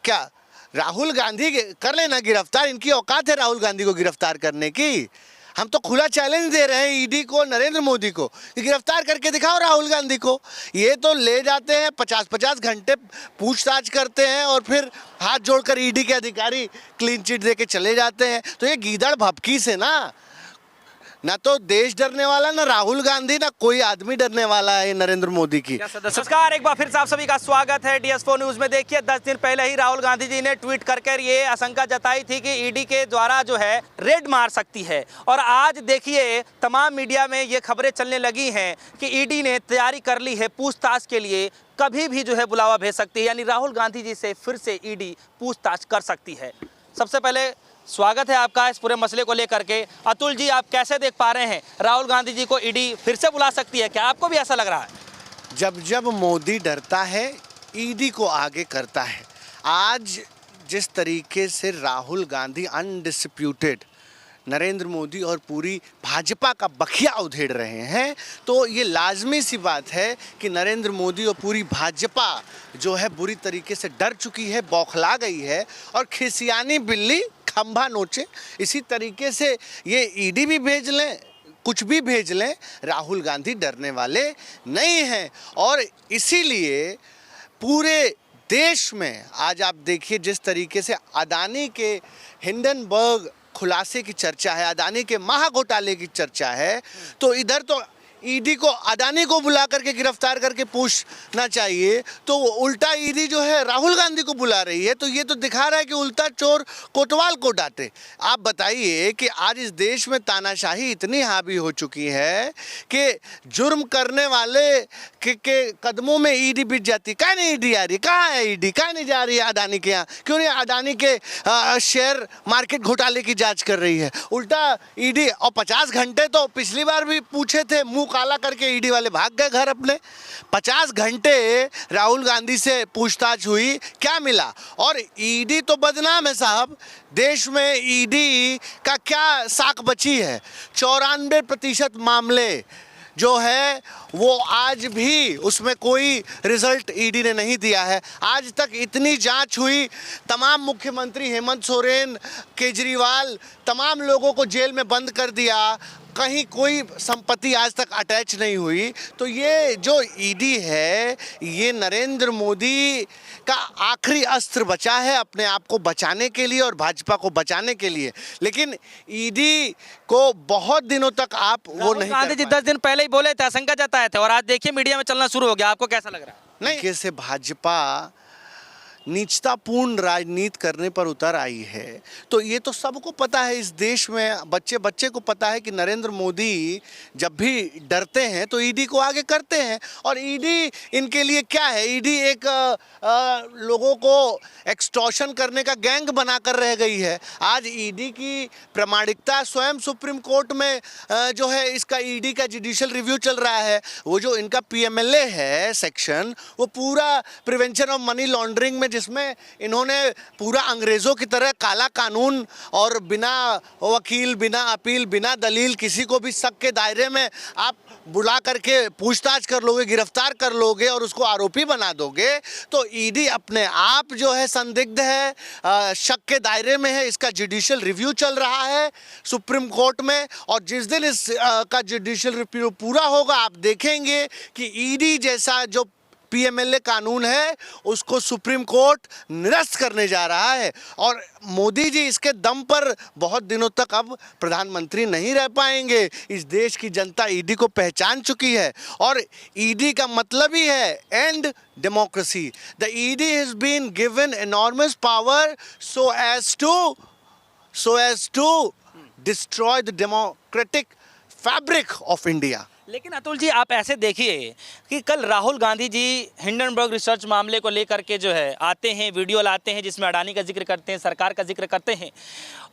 क्या राहुल गांधी कर लेना गिरफ्तार, इनकी औकात है राहुल गांधी को गिरफ्तार करने की। हम तो खुला चैलेंज दे रहे हैं ईडी को, नरेंद्र मोदी को, कि गिरफ्तार करके दिखाओ राहुल गांधी को। ये तो ले जाते हैं 50-50 घंटे पूछताछ करते हैं और फिर हाथ जोड़कर ईडी के अधिकारी क्लीन चिट दे के चले जाते हैं। तो ये गीदड़ भभकी से ना तो देश डरने वाला, ना राहुल गांधी, ना कोई आदमी डरने वाला है नरेंद्र मोदी की। नमस्कार, एक बार फिर से आप सभी का स्वागत है DS4 न्यूज में। देखिए 10 दिन पहले ही राहुल गांधी जी ने ट्वीट कर ये आशंका जताई थी कि ईडी के द्वारा जो है रेड मार सकती है, और आज देखिए तमाम मीडिया में ये खबरें चलने लगी हैं कि ईडी ने तैयारी कर ली है पूछताछ के लिए, कभी भी जो है बुलावा भेज सकती है, यानी राहुल गांधी जी से फिर से ईडी पूछताछ कर सकती है। सबसे पहले स्वागत है आपका इस पूरे मसले को लेकर के। अतुल जी, आप कैसे देख पा रहे हैं, राहुल गांधी जी को ईडी फिर से बुला सकती है क्या? आपको भी ऐसा लग रहा है? जब जब मोदी डरता है ईडी को आगे करता है। आज जिस तरीके से राहुल गांधी अनडिस्प्यूटेड नरेंद्र मोदी और पूरी भाजपा का बखिया उधेड़ रहे हैं, तो ये लाजमी सी बात है कि नरेंद्र मोदी और पूरी भाजपा जो है बुरी तरीके से डर चुकी है, बौखला गई है, और खिसियानी बिल्ली खंभा नोचे। इसी तरीके से ये ईडी भी भेज लें, कुछ भी भेज लें, राहुल गांधी डरने वाले नहीं हैं। और इसीलिए पूरे देश में आज आप देखिए जिस तरीके से अदानी के हिंडनबर्ग खुलासे की चर्चा है, अदानी के महाघोटाले की चर्चा है, तो इधर तो ईडी को अदानी को बुला करके गिरफ्तार करके पूछना चाहिए, तो उल्टा ईडी जो है राहुल गांधी को बुला रही है। तो ये तो दिखा रहा है कि उल्टा चोर कोतवाल को डांटे। आप बताइए कि आज इस देश में तानाशाही इतनी हावी हो चुकी है कि जुर्म करने वाले के कदमों में ईडी बिछ जाती। कहाँ नहीं ईडी आ रही, कहाँ है ईडी, कहाँ नहीं जा रही है अदानी के यहाँ, क्यों नहीं अदानी के शेयर मार्केट घोटाले की जाँच कर रही है उल्टा ईडी। और 50 घंटे तो पिछली बार भी पूछे थे, मुंह काला करके ईडी वाले भाग गए घर अपने। 50 घंटे राहुल गांधी से पूछताछ हुई, क्या मिला? और ईडी तो बदनाम है साहब, देश में ईडी का क्या साख बची है? 94% मामले जो है वो आज भी उसमें कोई रिजल्ट ईडी ने नहीं दिया है। आज तक इतनी जांच हुई, तमाम मुख्यमंत्री हेमंत सोरेन, केजरीवाल, तमाम लोगों को जेल में बंद कर दिया, कहीं कोई संपत्ति आज तक अटैच नहीं हुई। तो ये जो ईडी है ये नरेंद्र मोदी का आखिरी अस्त्र बचा है अपने आप को बचाने के लिए और भाजपा को बचाने के लिए। लेकिन ईडी को बहुत दिनों तक आप वो नहीं, गांधी जी 10 दिन पहले ही बोले थे, आशंका जताए थे, और आज देखिए मीडिया में चलना शुरू हो गया। आपको कैसा लग रहा है? नहीं, कैसे भाजपा नीचतापूर्ण राजनीति करने पर उतर आई है। तो ये तो सबको पता है, इस देश में बच्चे बच्चे को पता है कि नरेंद्र मोदी जब भी डरते हैं तो ईडी को आगे करते हैं। और ईडी इनके लिए क्या है, ईडी एक लोगों को एक्सटॉर्शन करने का गैंग बनाकर रह गई है। आज ईडी की प्रामाणिकता स्वयं सुप्रीम कोर्ट में जो है इसका ईडी का जुडिशियल रिव्यू चल रहा है। वो जो इनका PMLA है सेक्शन, वो पूरा प्रिवेंशन ऑफ मनी लॉन्ड्रिंग में, जिसमें इन्होंने पूरा अंग्रेजों की तरह काला कानून और बिना वकील, बिना अपील, बिना दलील किसी को भी शक के दायरे में आप बुला करके पूछताछ कर लोगे, गिरफ्तार कर लोगे और उसको आरोपी बना दोगे। तो ईडी अपने आप जो है संदिग्ध है, शक के दायरे में है। इसका जुडिशियल रिव्यू चल रहा है सुप्रीम कोर्ट में, और जिस दिन इस का जुडिशियल रिव्यू पूरा होगा आप देखेंगे कि ईडी जैसा जो PMLA कानून है उसको सुप्रीम कोर्ट निरस्त करने जा रहा है। और मोदी जी इसके दम पर बहुत दिनों तक अब प्रधानमंत्री नहीं रह पाएंगे। इस देश की जनता ईडी को पहचान चुकी है, और ईडी का मतलब ही है and democracy. The ED has been given enormous power so as to destroy the democratic fabric of India। लेकिन अतुल जी, आप ऐसे देखिए कि कल राहुल गांधी जी हिंडनबर्ग रिसर्च मामले को लेकर के जो है आते हैं, वीडियो लाते हैं जिसमें अडानी का जिक्र करते हैं, सरकार का जिक्र करते हैं,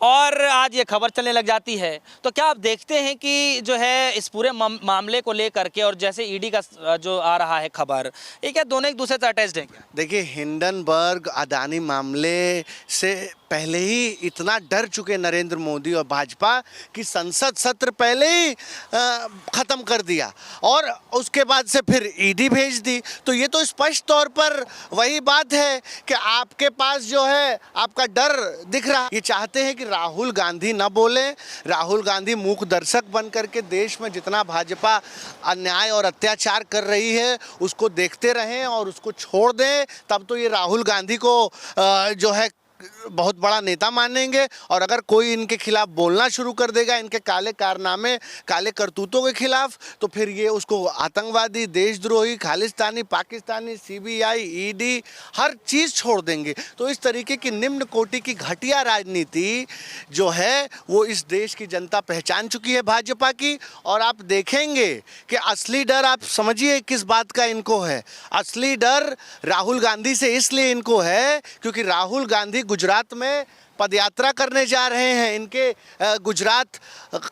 और आज ये खबर चलने लग जाती है। तो क्या आप देखते हैं कि जो है इस पूरे मामले को लेकर के, और जैसे ईडी का जो आ रहा है खबर, ये क्या दोनों एक दूसरे से अटैच्ड हैं क्या? देखिए, हिंडनबर्ग अडानी मामले से पहले ही इतना डर चुके नरेंद्र मोदी और भाजपा कि संसद सत्र पहले ही ख़त्म कर दिया और उसके बाद से फिर ईडी भेज दी। तो ये तो स्पष्ट तौर पर वही बात है कि आपके पास जो है आपका डर दिख रहा है। ये चाहते हैं कि राहुल गांधी न बोले, राहुल गांधी मूक दर्शक बन करके देश में जितना भाजपा अन्याय और अत्याचार कर रही है उसको देखते रहें और उसको छोड़ दें। तब तो ये राहुल गांधी को जो है बहुत बड़ा नेता मानेंगे। और अगर कोई इनके खिलाफ बोलना शुरू कर देगा, इनके काले कारनामे, काले करतूतों के खिलाफ, तो फिर ये उसको आतंकवादी, देशद्रोही, खालिस्तानी, पाकिस्तानी, सीबीआई, ईडी हर चीज़ छोड़ देंगे। तो इस तरीके की निम्न कोटि की घटिया राजनीति जो है वो इस देश की जनता पहचान चुकी है भाजपा की। और आप देखेंगे कि असली डर आप समझिए किस बात का इनको है। असली डर राहुल गांधी से इसलिए इनको है क्योंकि राहुल गांधी गुजरात में पदयात्रा करने जा रहे हैं। इनके गुजरात,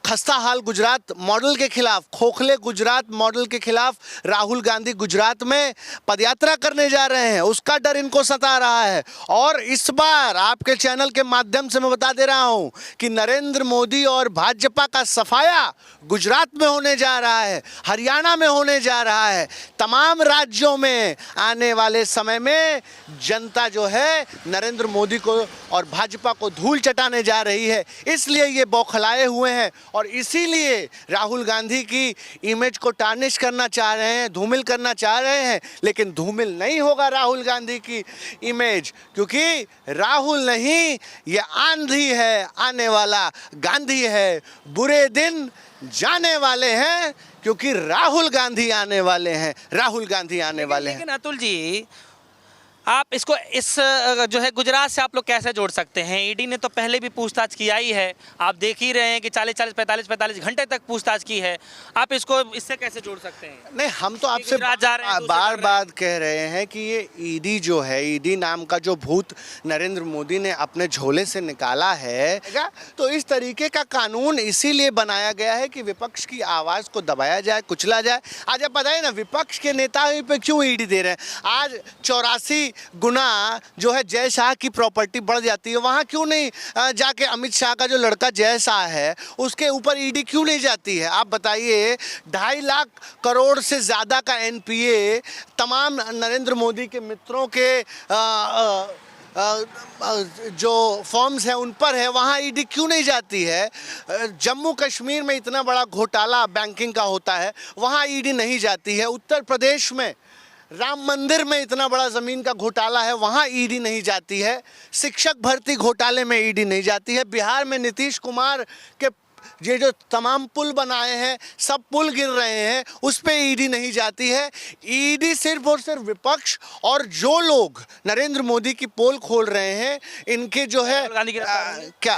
खस्ता हाल गुजरात मॉडल के खिलाफ, खोखले गुजरात मॉडल के खिलाफ राहुल गांधी गुजरात में पदयात्रा करने जा रहे हैं। उसका डर इनको सता रहा है। और इस बार आपके चैनल के माध्यम से मैं बता दे रहा हूं कि नरेंद्र मोदी और भाजपा का सफाया गुजरात में होने जा रहा है, हरियाणा में होने जा रहा है। तमाम राज्यों में आने वाले समय में जनता जो है नरेंद्र मोदी को और भाजपा को धूल चटाने जा रही है। इसलिए ये बौखलाए हुए हैं और इसीलिए राहुल गांधी की इमेज को टार्निश करना चाह रहे हैं, धूमिल करना चाह रहे हैं। लेकिन धूमिल नहीं होगा राहुल गांधी की इमेज, क्योंकि राहुल नहीं, ये आंधी है आने वाला गांधी है। बुरे दिन जाने वाले हैं क्योंकि राहुल गांधी आने वाले हैं, राहुल गांधी आने वाले हैं। लेकिन अतुल जी, आप इसको इस जो है गुजरात से आप लोग कैसे जोड़ सकते हैं? ईडी ने तो पहले भी पूछताछ किया ही है, आप देख ही रहे हैं कि 45 घंटे तक पूछताछ की है। आप इसको इससे कैसे जोड़ सकते हैं? नहीं, हम तो आपसे बार बार कह रहे हैं कि ये ईडी जो है, ईडी नाम का जो भूत नरेंद्र मोदी ने अपने झोले से निकाला है, तो इस तरीके का कानून इसीलिए बनाया गया है कि विपक्ष की आवाज़ को दबाया जाए, कुचला जाए। आज आप बताइए ना, विपक्ष के नेता पे क्यों ईडी दे रहे हैं? आज 84 गुना जो है जय शाह की प्रॉपर्टी बढ़ जाती है, वहाँ क्यों नहीं जाके अमित शाह का जो लड़का जय शाह है उसके ऊपर ईडी क्यों नहीं जाती है? आप बताइए, 2.5 लाख करोड़ से ज़्यादा का एनपीए तमाम नरेंद्र मोदी के मित्रों के जो फॉर्म्स हैं उन पर है, वहाँ ईडी क्यों नहीं जाती है? जम्मू कश्मीर में इतना बड़ा घोटाला बैंकिंग का होता है, वहाँ ईडी नहीं जाती है। उत्तर प्रदेश में राम मंदिर में इतना बड़ा ज़मीन का घोटाला है, वहाँ ईडी नहीं जाती है। शिक्षक भर्ती घोटाले में ईडी नहीं जाती है। बिहार में नीतीश कुमार के ये जो तमाम पुल बनाए हैं, सब पुल गिर रहे हैं, उस पे ईडी नहीं जाती है। ईडी सिर्फ और सिर्फ विपक्ष और जो लोग नरेंद्र मोदी की पोल खोल रहे हैं, इनके जो है क्या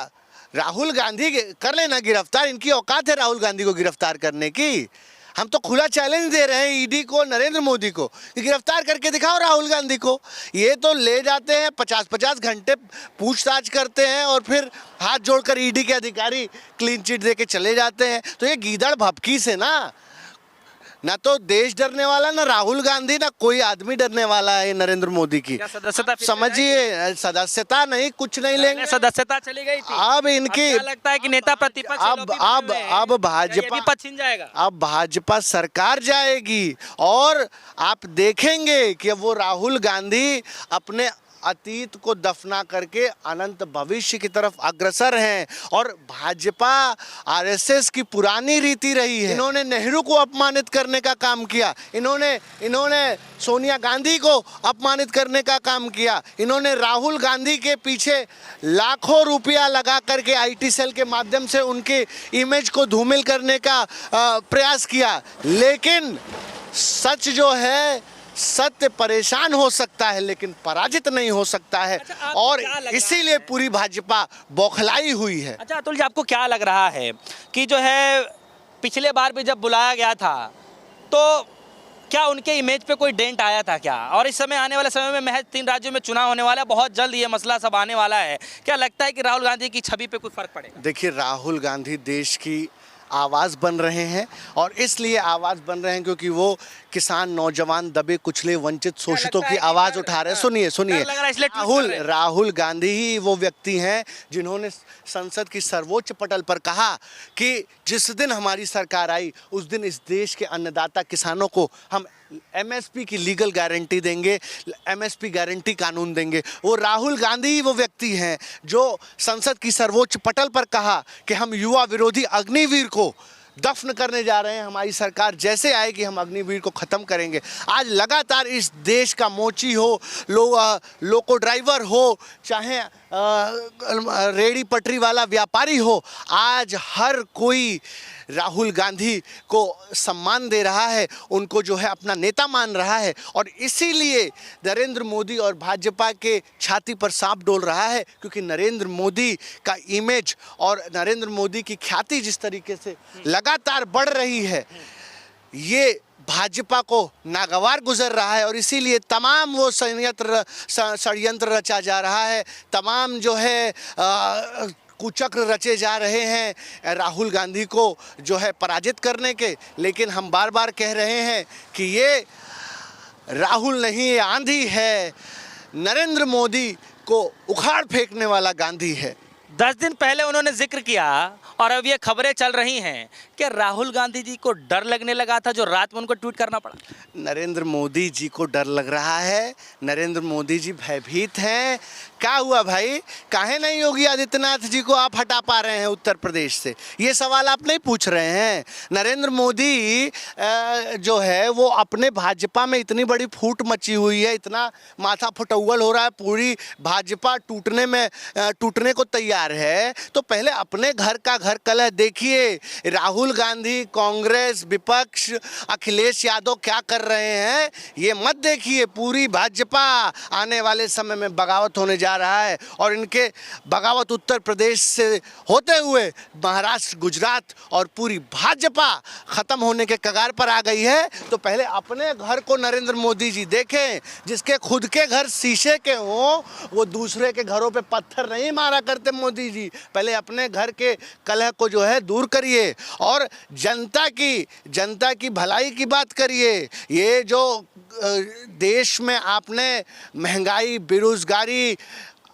राहुल गांधी कर लेना गिरफ्तार, इनकी औकात है राहुल गांधी को गिरफ्तार करने की। हम तो खुला चैलेंज दे रहे हैं ईडी को, नरेंद्र मोदी को, कि गिरफ्तार करके दिखाओ राहुल गांधी को। ये तो ले जाते हैं 50-50 घंटे पूछताछ करते हैं और फिर हाथ जोड़कर ईडी के अधिकारी क्लीन चिट दे के चले जाते हैं। तो ये गीदड़ भभकी से ना तो देश डरने वाला, ना राहुल गांधी, ना कोई आदमी डरने वाला है नरेंद्र मोदी की। समझिए, सदस्यता नहीं, कुछ नहीं लेंगे। सदस्यता चली गई थी। अब इनकी लगता है कि नेता प्रतिपक्ष अब भाजपा पछिन जाएगा। अब भाजपा सरकार जाएगी और आप देखेंगे कि वो राहुल गांधी अपने अतीत को दफना करके अनंत भविष्य की तरफ अग्रसर हैं। और भाजपा आरएसएस की पुरानी रीति रही है, इन्होंने नेहरू को अपमानित करने का काम किया, इन्होंने सोनिया गांधी को अपमानित करने का काम किया, इन्होंने राहुल गांधी के पीछे लाखों रुपया लगा करके आईटी सेल के माध्यम से उनके इमेज को धूमिल करने का प्रयास किया। लेकिन सच जो है, सत्य परेशान हो सकता है लेकिन पराजित नहीं हो सकता है। और इसीलिए पूरी भाजपा बौखलाई हुई है। अच्छा अतुल जी, आपको क्या लग रहा है कि जो है पिछले बार भी जब बुलाया गया था तो क्या उनके इमेज पे कोई डेंट आया था क्या? और इस समय आने वाले समय में महज 3 राज्यों में चुनाव होने वाला है, बहुत जल्द ये मसला सब आने वाला है, क्या लगता है कि राहुल गांधी की छवि पे कोई फर्क पड़ेगा? देखिए, राहुल गांधी देश की आवाज़ बन रहे हैं, और इसलिए आवाज़ बन रहे हैं क्योंकि वो किसान, नौजवान, दबे कुचले, वंचित, शोषितों की आवाज़ उठा रहे हैं। सुनिए सुनिए, राहुल गांधी ही वो व्यक्ति हैं जिन्होंने संसद की सर्वोच्च पटल पर कहा कि जिस दिन हमारी सरकार आई उस दिन इस देश के अन्नदाता किसानों को हम एमएसपी की लीगल गारंटी देंगे, एमएसपी गारंटी कानून देंगे। वो राहुल गांधी ही वो व्यक्ति हैं जो संसद की सर्वोच्च पटल पर कहा कि हम युवा विरोधी अग्निवीर को दफन करने जा रहे हैं, हमारी सरकार जैसे आएगी हम अग्निवीर को ख़त्म करेंगे। आज लगातार इस देश का मोची हो, लोको ड्राइवर हो, चाहे रेड़ी पटरी वाला व्यापारी हो, आज हर कोई राहुल गांधी को सम्मान दे रहा है, उनको जो है अपना नेता मान रहा है, और इसीलिए नरेंद्र मोदी और भाजपा के छाती पर सांप डोल रहा है, क्योंकि नरेंद्र मोदी का इमेज और नरेंद्र मोदी की ख्याति जिस तरीके से लगातार बढ़ रही है, ये भाजपा को नागवार गुजर रहा है, और इसीलिए तमाम वो षड्यंत्र रचा जा रहा है, तमाम जो है कुचक्र रचे जा रहे हैं राहुल गांधी को जो है पराजित करने के। लेकिन हम बार बार कह रहे हैं कि ये राहुल नहीं, ये आंधी है, नरेंद्र मोदी को उखाड़ फेंकने वाला गांधी है। 10 दिन पहले उन्होंने जिक्र किया और अब ये खबरें चल रही हैं कि राहुल गांधी जी को डर लगने लगा था जो रात में उनको ट्वीट करना पड़ा। नरेंद्र मोदी जी को डर लग रहा है, नरेंद्र मोदी जी भयभीत हैं। क्या हुआ भाई, काहे नहीं योगी आदित्यनाथ जी को आप हटा पा रहे हैं उत्तर प्रदेश से? ये सवाल आप नहीं पूछ रहे हैं। नरेंद्र मोदी जो है वो अपने भाजपा में इतनी बड़ी फूट मची हुई है, इतना माथा फटौल हो रहा है, पूरी भाजपा टूटने को तैयार है। तो पहले अपने घर का घर कलह देखिए। राहुल गांधी, कांग्रेस, विपक्ष, अखिलेश यादव क्या कर रहे हैं ये मत देखिए। पूरी भाजपा आने वाले समय में बगावत होने जा रहा है, और इनके बगावत उत्तर प्रदेश से होते हुए महाराष्ट्र, गुजरात और पूरी भाजपा खत्म होने के कगार पर आ गई है। तो पहले अपने घर को नरेंद्र मोदी जी देखें। जिसके खुद के घर शीशे के हों वो दूसरे के घरों पे पत्थर नहीं मारा करते मोदी जी। पहले अपने घर के कलह को जो है दूर करिए और जनता की भलाई की बात करिए। ये जो देश में आपने महंगाई, बेरोजगारी,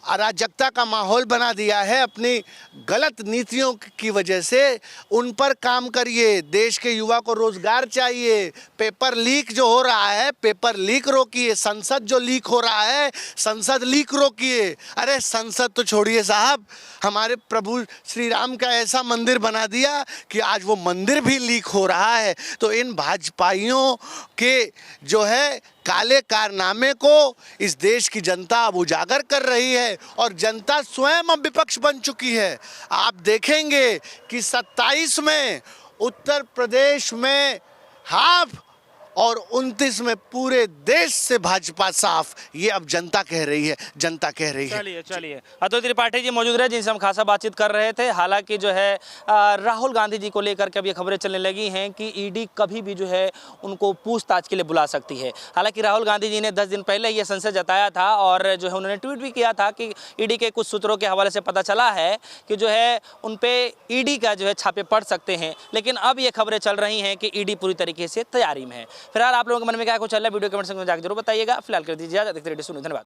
अराजकता का माहौल बना दिया है अपनी गलत नीतियों की वजह से, उन पर काम करिए। देश के युवा को रोजगार चाहिए। पेपर लीक जो हो रहा है, पेपर लीक रोकिए। संसद जो लीक हो रहा है, संसद लीक रोकिए। अरे संसद तो छोड़िए साहब, हमारे प्रभु श्री राम का ऐसा मंदिर बना दिया कि आज वो मंदिर भी लीक हो रहा है। तो इन भाजपाइयों के जो है काले कारनामे को इस देश की जनता अब उजागर कर रही है, और जनता स्वयं अब विपक्ष बन चुकी है। आप देखेंगे कि 27 में उत्तर प्रदेश में हाफ और 29 में पूरे देश से भाजपा साफ। ये अब जनता कह रही है, जनता कह रही है। चलिए अतुल त्रिपाठी जी मौजूद रहे, जिनसे हम खासा बातचीत कर रहे थे। हालांकि जो है राहुल गांधी जी को लेकर के अब ये खबरें चलने लगी हैं कि ईडी कभी भी जो है उनको पूछताछ के लिए बुला सकती है। हालांकि राहुल गांधी जी ने 10 दिन पहले ये संशय जताया था, और जो है उन्होंने ट्वीट भी किया था कि ईडी के कुछ सूत्रों के हवाले से पता चला है कि जो है उन पे ईडी का जो है छापे पड़ सकते हैं। लेकिन अब ये खबरें चल रही हैं कि ईडी पूरी तरीके से तैयारी में है। फिलहाल आप लोगों के मन में क्या कुछ चल रहा है, वीडियो कमेंट सेक्शन में जाकर जरूर बताइएगा। फिलहाल कर दीजिए, देखते रहिए, सुनिए, धन्यवाद।